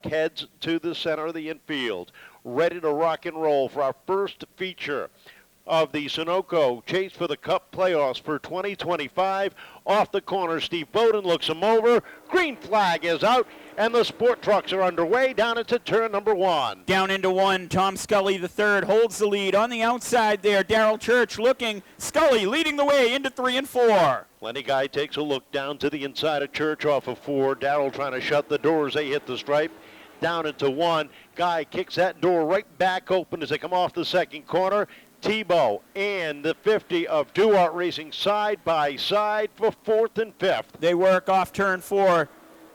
heads to the center of the infield. Ready to rock and roll for our first feature of the Sunoco Chase for the Cup playoffs for 2025. Off the corner, Steve Bowden looks him over. Green flag is out, and the sport trucks are underway down into turn number 1. Down into 1, Tom Scully III holds the lead. On the outside there, Darrell Church looking. Scully leading the way into 3 and 4. Lenny Guy takes a look down to the inside of Church off of 4. Darrell trying to shut the door as they hit the stripe. Down into 1. Guy kicks that door right back open as they come off the second corner. Thibeault and the 50 of Duarte racing side by side for 4th and 5th. They work off turn 4.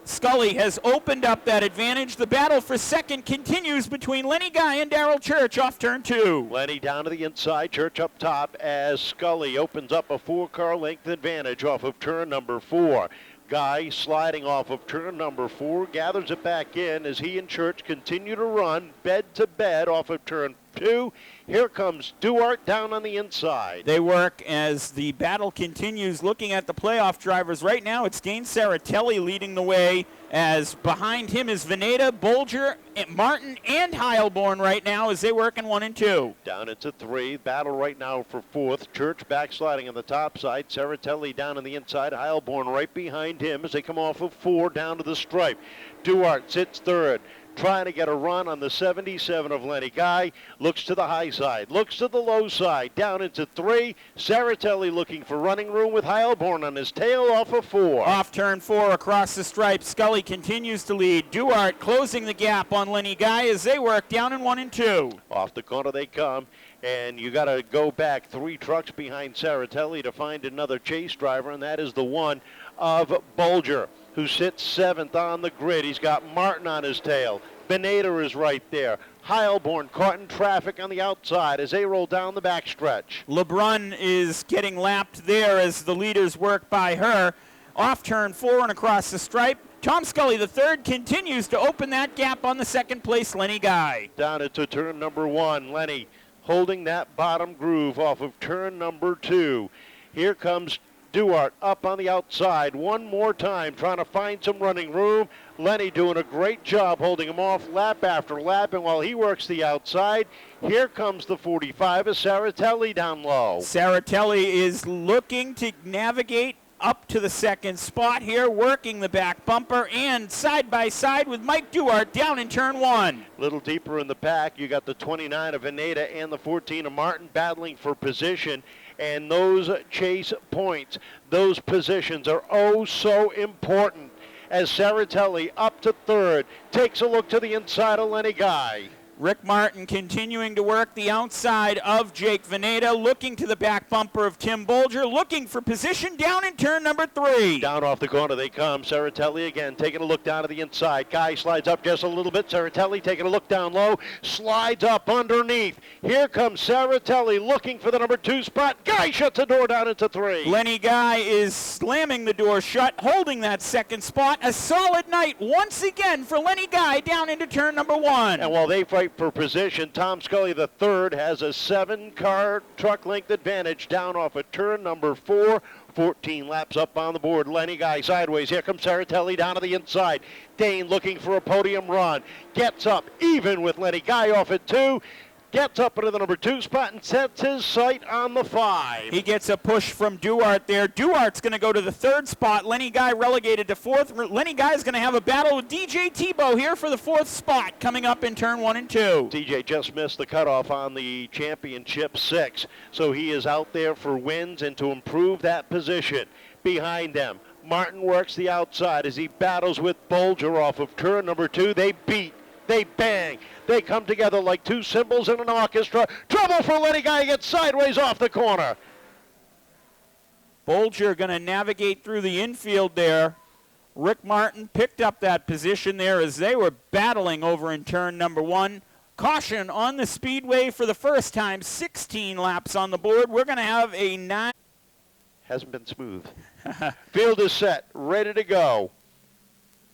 Scully has opened up that advantage. The battle for second continues between Lenny Guy and Darrell Church off turn 2. Lenny down to the inside, Church up top as Scully opens up a 4-car length advantage off of turn number 4. Guy sliding off of turn number 4, gathers it back in as he and Church continue to run bed to bed off of turn 2. Here comes Duarte down on the inside. They work as the battle continues. Looking at the playoff drivers right now, it's Dane Saritelli leading the way, as behind him is Vanada, Bolger, Martin, and Heilborn right now as they work in 1 and 2. Down into 3. Battle right now for 4th. Church backsliding on the top side. Saritelli down on the inside. Heilborn right behind him as they come off of 4 down to the stripe. Duarte sits 3rd. Trying to get a run on the 77 of Lenny Guy. Looks to the high side, looks to the low side, down into 3. Saritelli looking for running room with Heilborn on his tail off of 4. Off turn 4 across the stripe. Scully continues to lead. Duarte closing the gap on Lenny Guy as they work down in 1 and 2. Off the corner they come. And you got to go back 3 trucks behind Saritelli to find another chase driver, and that is the one of Bolger, who sits 7th on the grid. He's got Martin on his tail. Vanada is right there. Heilborn caught in traffic on the outside as they roll down the backstretch. LeBrun is getting lapped there as the leaders work by her. Off turn 4 and across the stripe. Tom Scully III continues to open that gap on the second place Lenny Guy. Down into turn number 1. Lenny holding that bottom groove off of turn number 2. Here comes Duarte up on the outside one more time, trying to find some running room. Lenny doing a great job holding him off lap after lap, and while he works the outside, here comes the 45 of Saritelli down low. Saritelli is looking to navigate up to the second spot here, working the back bumper and side by side with Mike Duarte down in turn 1. A little deeper in the pack, you got the 29 of Vanada and the 14 of Martin battling for position. And those chase points, those positions are oh so important as Saritelli up to 3rd, takes a look to the inside of Lenny Guy. Rick Martin continuing to work the outside of Jake Vanada, looking to the back bumper of Tim Bolger, looking for position down in turn number 3. Down off the corner they come. Saritelli again taking a look down to the inside. Guy slides up just a little bit. Saritelli taking a look down low, slides up underneath. Here comes Saritelli looking for the number 2 spot. Guy shuts the door down into 3. Lenny Guy is slamming the door shut, holding that second spot. A solid night once again for Lenny Guy down into turn number 1. And while they fight for position, Tom Scully III has a 7-car truck length advantage down off of turn number 4. 14 laps up on the board. Lenny Guy sideways. Here comes Saritelli down to the inside. Dane looking for a podium run. Gets up even with Lenny Guy off at 2. Gets up into the number 2 spot and sets his sight on the 5. He gets a push from Duarte there. Duarte's going to go to the 3rd spot. Lenny Guy relegated to 4th. Lenny Guy's going to have a battle with DJ Thibeault here for the 4th spot coming up in turn 1 and 2. DJ just missed the cutoff on the championship 6, so he is out there for wins and to improve that position. Behind them, Martin works the outside as he battles with Bolger off of turn number 2. They beat. They bang. They come together like 2 cymbals in an orchestra. Trouble for Lenny Guy, gets sideways off the corner. Bolger going to navigate through the infield there. Rick Martin picked up that position there as they were battling over in turn number 1. Caution on the speedway for the first time. 16 laps on the board. We're going to have a 9. Hasn't been smooth. Field is set, ready to go.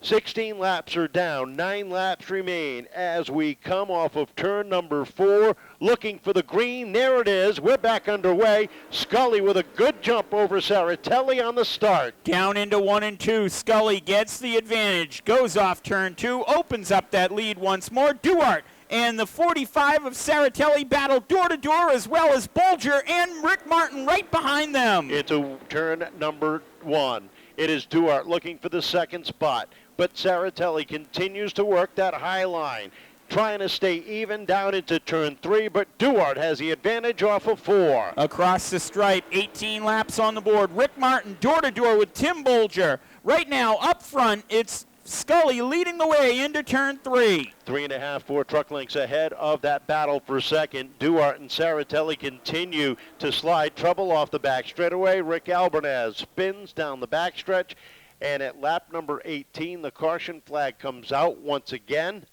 16 laps are down, 9 laps remain as we come off of turn number 4, looking for the green. There it is. We're back underway. Scully with a good jump over Saritelli on the start. Down into 1 and 2. Scully gets the advantage, goes off turn 2, opens up that lead once more. Duarte and the 45 of Saritelli battle door to door, as well as Bolger and Rick Martin right behind them. Into turn number 1. It is Duarte looking for the second spot. But Saritelli continues to work that high line, trying to stay even down into turn 3, but Duarte has the advantage off of 4. Across the stripe, 18 laps on the board. Rick Martin door-to-door with Tim Bolger. Right now, up front, it's Scully leading the way into turn 3. 3.5, 4 truck lengths ahead of that battle for second. Duarte and Saritelli continue to slide trouble off the back straightaway. Rick Albanez spins down the backstretch. And at lap number 18, the caution flag comes out once again.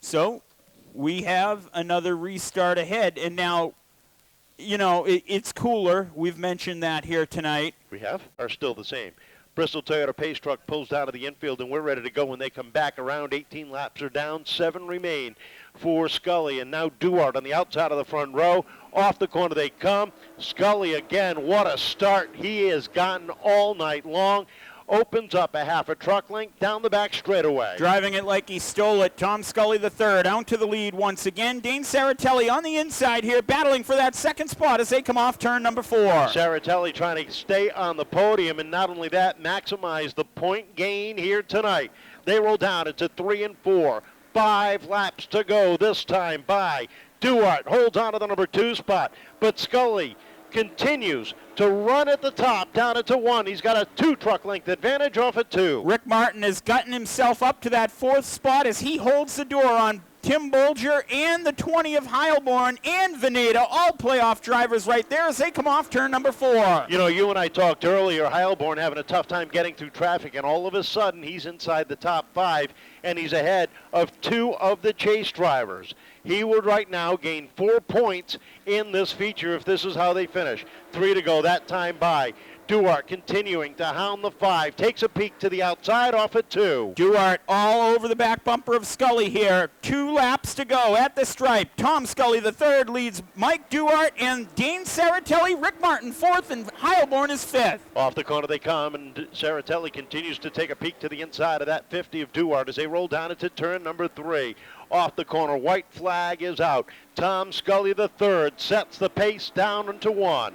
So we have another restart ahead. And now, you know, it's cooler. We've mentioned that here tonight. We have? Are still the same. Bristol Toyota Pace Truck pulls down to the infield, and we're ready to go when they come back around. 18 laps are down. 7 remain for Scully. And now Duarte on the outside of the front row. Off the corner they come. Scully again, what a start he has gotten all night long. Opens up a half a truck length down the back straightaway. Driving it like he stole it. Tom Scully III out to the lead once again. Dane Saritelli on the inside here, battling for that second spot as they come off turn number 4. Saritelli trying to stay on the podium, and not only that, maximize the point gain here tonight. They roll down into 3 and 4. 5 laps to go this time by Duarte. Holds on to the number 2 spot, but Scully continues to run at the top down into 1. He's got a 2 truck length advantage off at 2. Rick Martin has gotten himself up to that 4th spot as he holds the door on Tim Bolger and the 20 of Heilborn and Vanada, all playoff drivers right there as they come off turn number 4. You know, you and I talked earlier, Heilborn having a tough time getting through traffic, and all of a sudden he's inside the top 5, and he's ahead of 2 of the chase drivers. He would right now gain 4 points in this feature if this is how they finish. 3 to go that time by. Duarte continuing to hound the 5. Takes a peek to the outside off at 2. Duarte all over the back bumper of Scully here. 2 laps to go at the stripe. Tom Scully III leads Mike Duarte and Dane Saritelli. Rick Martin 4th and Heilborn is 5th. Off the corner they come, and Saritelli continues to take a peek to the inside of that 50 of Duarte as they roll down into turn number 3. Off the corner, white flag is out. Tom Scully III sets the pace down into 1.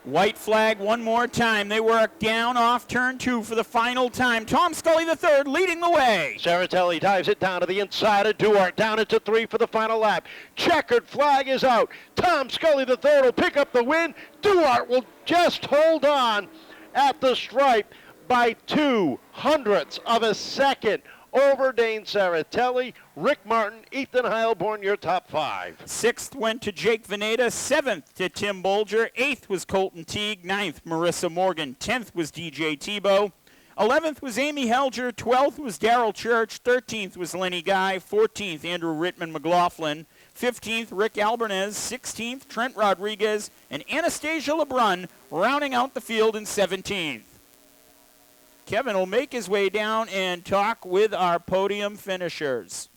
White flag one more time. They work down off turn 2 for the final time. Tom Scully III leading the way. Saritelli dives it down to the inside of Duarte, down into 3 for the final lap. Checkered flag is out. Tom Scully III will pick up the win. Duarte will just hold on at the stripe by 0.02 of a second over Dane Saritelli. Rick Martin, Ethan Heilborn, your top 5. 6th went to Jake Vanada. 7th to Tim Bolger. 8th was Colton Teague. 9th, Marissa Morgan. 10th was DJ Thibeault. 11th was Amy Helger. 12th was Darrell Church. 13th was Lenny Guy. 14th, Andrew Rittman McLaughlin. 15th, Rick Albanez. 16th, Trent Rodriguez. And Anastasia LeBrun rounding out the field in 17th. Kevin will make his way down and talk with our podium finishers.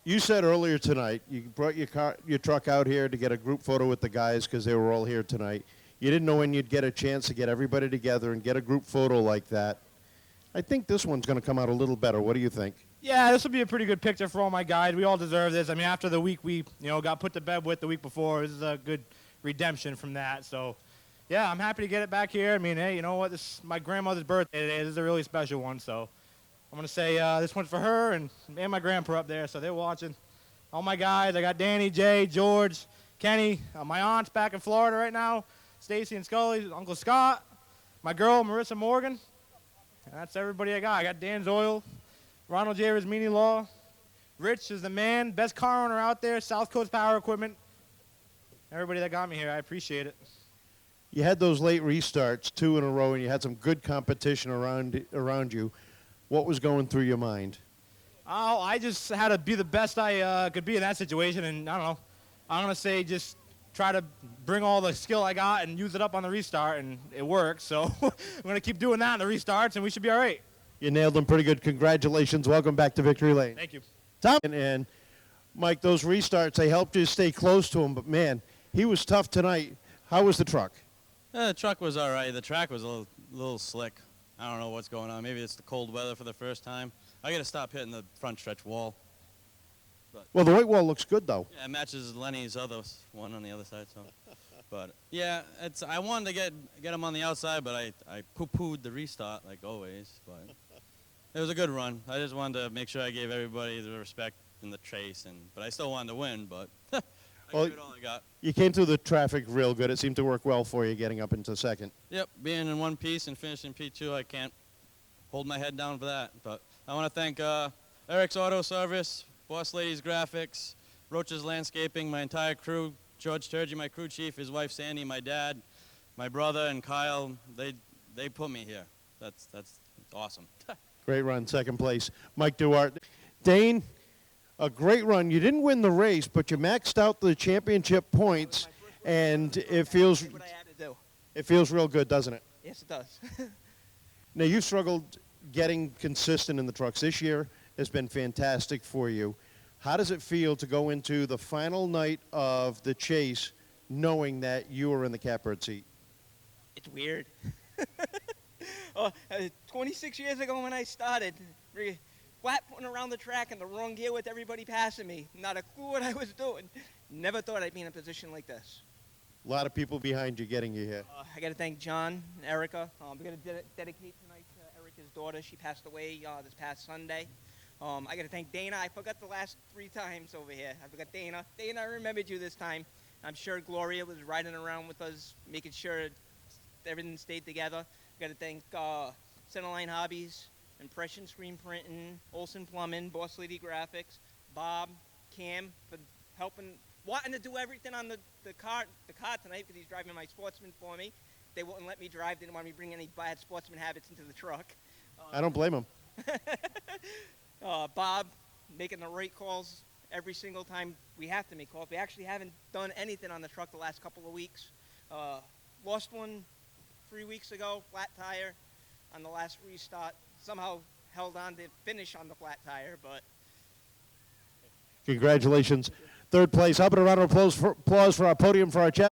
You said earlier tonight you brought your truck out here to get a group photo with the guys because they were all here tonight. You didn't know when you'd get a chance to get everybody together and get a group photo like that. I think this one's going to come out a little better. What do you think? Yeah, this will be a pretty good picture for all my guys. We all deserve this. I mean, after the week we got put to bed with the week before, this is a good redemption from that. So, yeah, I'm happy to get it back here. I mean, hey, you know what? This is my grandmother's birthday today. This is a really special one. So I'm going to say this one's for her and my grandpa up there. So they're watching. All my guys. I got Danny, Jay, George, Kenny. My aunt's back in Florida right now. Stacy and Scully, Uncle Scott. My girl, Marissa Morgan. And that's everybody I got. I got Dan Zoyle, Ronald J. Rasmini Law. Rich is the man. Best car owner out there. South Coast Power Equipment. Everybody that got me here, I appreciate it. You had those late restarts, 2 in a row, and you had some good competition around you. What was going through your mind? Oh, I just had to be the best I could be in that situation, and I don't know. I'm going to say just try to bring all the skill I got and use it up on the restart, and it works. So I'm going to keep doing that in the restarts, and we should be all right. You nailed them pretty good. Congratulations. Welcome back to Victory Lane. Thank you. Tom and Mike, those restarts, they helped you stay close to him, but man, he was tough tonight. How was the truck? The truck was all right. The track was a little slick. I don't know what's going on. Maybe it's the cold weather for the first time. I got to stop hitting the front stretch wall. Well, the white wall looks good, though. Yeah, it matches Lenny's other one on the other side. So, but yeah, I wanted to get him on the outside, but I poo-pooed the restart like always. But it was a good run. I just wanted to make sure I gave everybody the respect in the chase, but I still wanted to win. But I gave it all I got. You came through the traffic real good. It seemed to work well for you getting up into second. Yep, being in one piece and finishing P2, I can't hold my head down for that. But I want to thank Eric's Auto Service, Boss Ladies Graphics, Roach's Landscaping, my entire crew, George Turgey, my crew chief, his wife Sandy, my dad, my brother, and Kyle. They put me here. That's awesome. Great run, second place. Mike Duarte. Dane, a great run. You didn't win the race, but you maxed out the championship points, and it feels What I had to do. it feels real good, doesn't it? Yes, it does. Now, you struggled getting consistent in the trucks. This year has been fantastic for you. How does it feel to go into the final night of the chase knowing that you were in the catbird seat? It's weird. 26 years ago when I started, flat putting around the track in the wrong gear with everybody passing me. Not a clue what I was doing. Never thought I'd be in a position like this. A lot of people behind you getting you here. I got to thank John and Erica. We're going to dedicate tonight to Erica's daughter. She passed away this past Sunday. I got to thank Dana. I forgot the last 3 times over here. I forgot Dana. Dana, I remembered you this time. I'm sure Gloria was riding around with us, making sure everything stayed together. Got to thank Centerline Hobbies, Impression Screen Printing, Olson Plumbing, Boss Lady Graphics, Bob, Cam for helping, wanting to do everything on the car tonight because he's driving my Sportsman for me. They wouldn't let me drive. They didn't want me to bring any bad Sportsman habits into the truck. I don't blame him. Bob making the right calls every single time we have to make calls. We actually haven't done anything on the truck the last couple of weeks. Lost one 3 weeks ago, flat tire on the last restart. Somehow held on to finish on the flat tire, but... Congratulations. Third place. How about a round of applause for our podium for our chat?